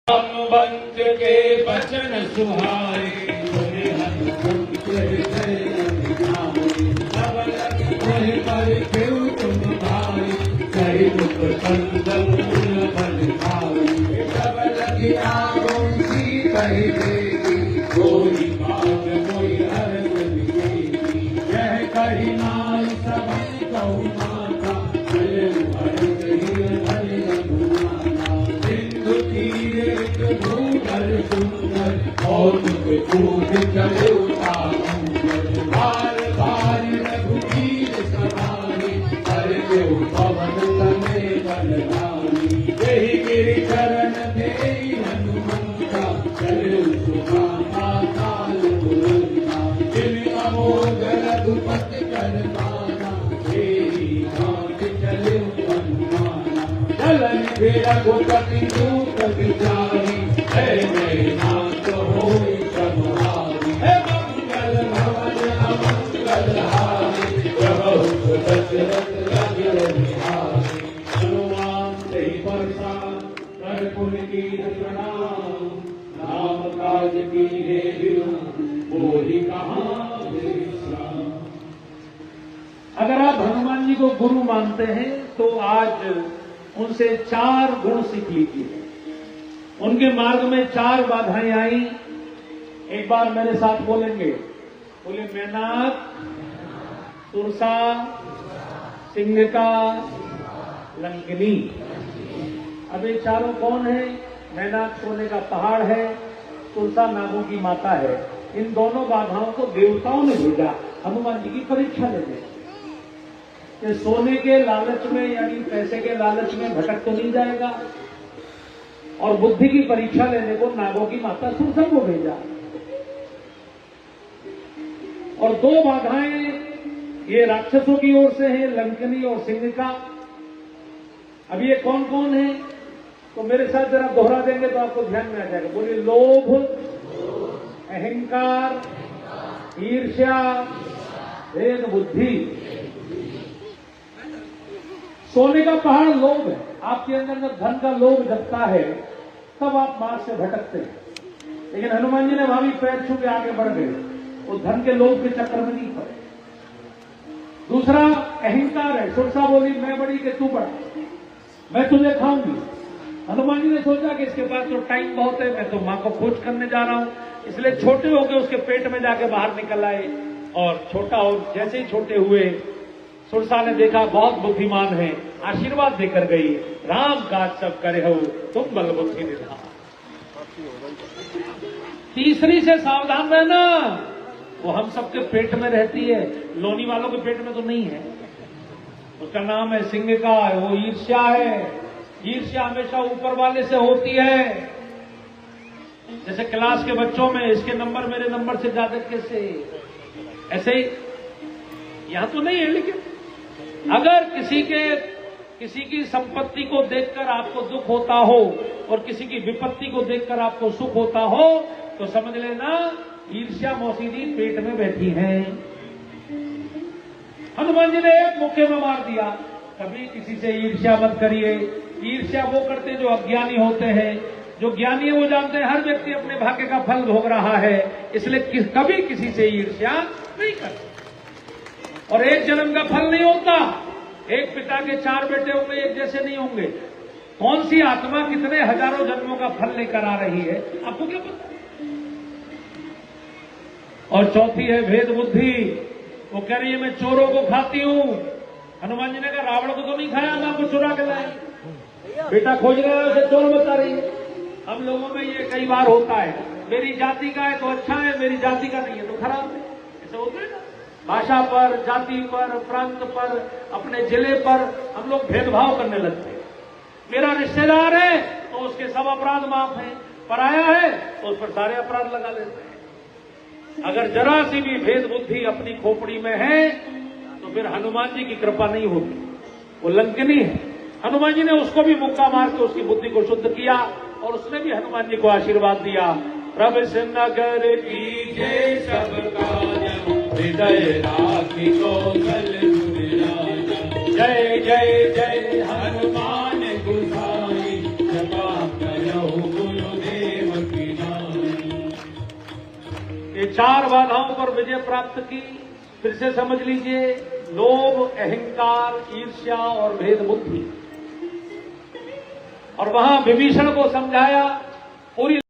वंश के बचन सुहाए हनुमंत तुम भाई सही मुख संदन बन भाई सब लगी आगो कही देगी कोई बात कोई अर्थ नहीं यह कही नाई सब कहू माता चले भरत ही हरि रघुनाथा सिंधु तीरे भूधर सुंदर और तुझे कूद चले बार बार रघुवीर सवारी हर देव पवन तने बलधारी यही गिरि चरण दे हनुमंता चले सुखाता काल बुलंदा जिन अमोघ रघुपति कर माना तेरी नाथ चले हनुमाना चलन भी रघुपति रूप विचारी जय नाथ होई सब हारी हे मंगल भवन अमंगल हारी प्रभु दशरथ लगे बिहारी हनुमान तेहि परसा कर पुर की प्रणाम नाम काज की हे बोली कहाँ विश्राम। अगर आप हनुमान जी को गुरु मानते हैं तो आज उनसे 4 गुण सीख लीजिए। उनके मार्ग में 4 बाधाएं आई। एक बार मेरे साथ बोलेंगे, बोले मैनाक, सुरसा, सिंहिका, लंकिनी। अब ये चारों कौन है? मैनाक सोने का पहाड़ है, सुरसा नागों की माता है। इन दोनों बाधाओं को देवताओं ने भेजा हनुमान जी की परीक्षा लेने कि सोने के लालच में यानी पैसे के लालच में भटक तो नहीं जाएगा। और बुद्धि की परीक्षा लेने को नागों की माता सुरसा को भेजा। और 2 बाधाएं ये राक्षसों की ओर से है, लंकनी और सिंहिका। अब ये कौन कौन है? तो मेरे साथ जरा दोहरा देंगे तो आपको ध्यान में आ जाएगा। बोलिए लोभ, अहंकार, ईर्ष्या, भेद बुद्धि। सोने का पहाड़ लोभ है। आपके अंदर जब धन का लोभ जगता है तब आप मार्ग से भटकते हैं। लेकिन हनुमान जी ने वहां भी पैर छू के आगे बढ़ गए, वो धन के लोभ के चक्कर में नहीं पड़े। दूसरा अहंकार है। सुरसा बोली मैं बड़ी कि तू बड़ा, मैं तुझे खाऊंगी। हनुमान जी ने सोचा कि इसके पास तो टाइम बहुत है, मैं तो मां को खोज करने जा रहा हूं, इसलिए छोटे होकर उसके पेट में जाके बाहर निकल आए। और छोटा और जैसे ही छोटे हुए सुरसा ने देखा बहुत बुद्धिमान है, आशीर्वाद देकर गई, राम काज सब करे हो तुम बल बुद्धि निधान। तीसरी से सावधान रहना, वो हम सबके पेट में रहती है, लोनी वालों के पेट में तो नहीं है। उसका नाम है सिंहिका, वो ईर्ष्या है। ईर्ष्या हमेशा ऊपर वाले से होती है। जैसे क्लास के बच्चों में इसके नंबर मेरे नंबर से ज्यादा कैसे, ऐसे ही यहां तो नहीं है। लेकिन अगर किसी की संपत्ति को देखकर आपको दुख होता हो और किसी की विपत्ति को देखकर आपको सुख होता हो तो समझ लेना ईर्ष्या मौसीदी पेट में बैठी है। हनुमान जी ने एक मुक्के में मार दिया। कभी किसी से ईर्ष्या मत करिए। ईर्ष्या वो करते हैं जो अज्ञानी होते हैं। जो ज्ञानी है वो जानते हैं हर व्यक्ति अपने भाग्य का फल भोग रहा है, इसलिए कभी किसी से ईर्ष्या नहीं करते। और एक जन्म का फल नहीं होता। एक पिता के 4 बेटे होंगे, एक जैसे नहीं होंगे। कौन सी आत्मा कितने हजारों जन्मों का फल लेकर आ रही है, आपको क्या पता? और चौथी है भेद बुद्धि। वो कह रही है मैं चोरों को खाती हूं। हनुमान जी ने कहा रावण को तो नहीं खाया, मैं आपको चुरा के लाई। बेटा खोज रहा है, उसे चोर बता रही है। हम लोगों में ये कई बार होता है, मेरी जाति का है तो अच्छा है, मेरी जाति का नहीं है तो खराब है। ऐसा होता है ना, भाषा पर, जाति पर, प्रांत पर, अपने जिले पर हम लोग भेदभाव करने लगते हैं। मेरा रिश्तेदार है तो उसके सब अपराध माफ हैं, पराया है तो उस पर सारे अपराध लगा लेते हैं। अगर जरा सी भी भेद बुद्धि अपनी खोपड़ी में है तो फिर हनुमान जी की कृपा नहीं होगी। वो लंकिनी है। हनुमान जी ने उसको भी मुक्का मार के उसकी बुद्धि को शुद्ध किया और उसने भी हनुमान जी को आशीर्वाद दिया। प्रभु नगर कीजे सब काज हृदय राखी कौशल जय जय जय हनुमान गुसाई कृपा करो गुरुदेव। ये 4 बाधाओं पर विजय प्राप्त की। फिर से समझ लीजिए, लोभ, अहंकार, ईर्ष्या और भेद बुद्धि। और वहां विभीषण को समझाया, पूरी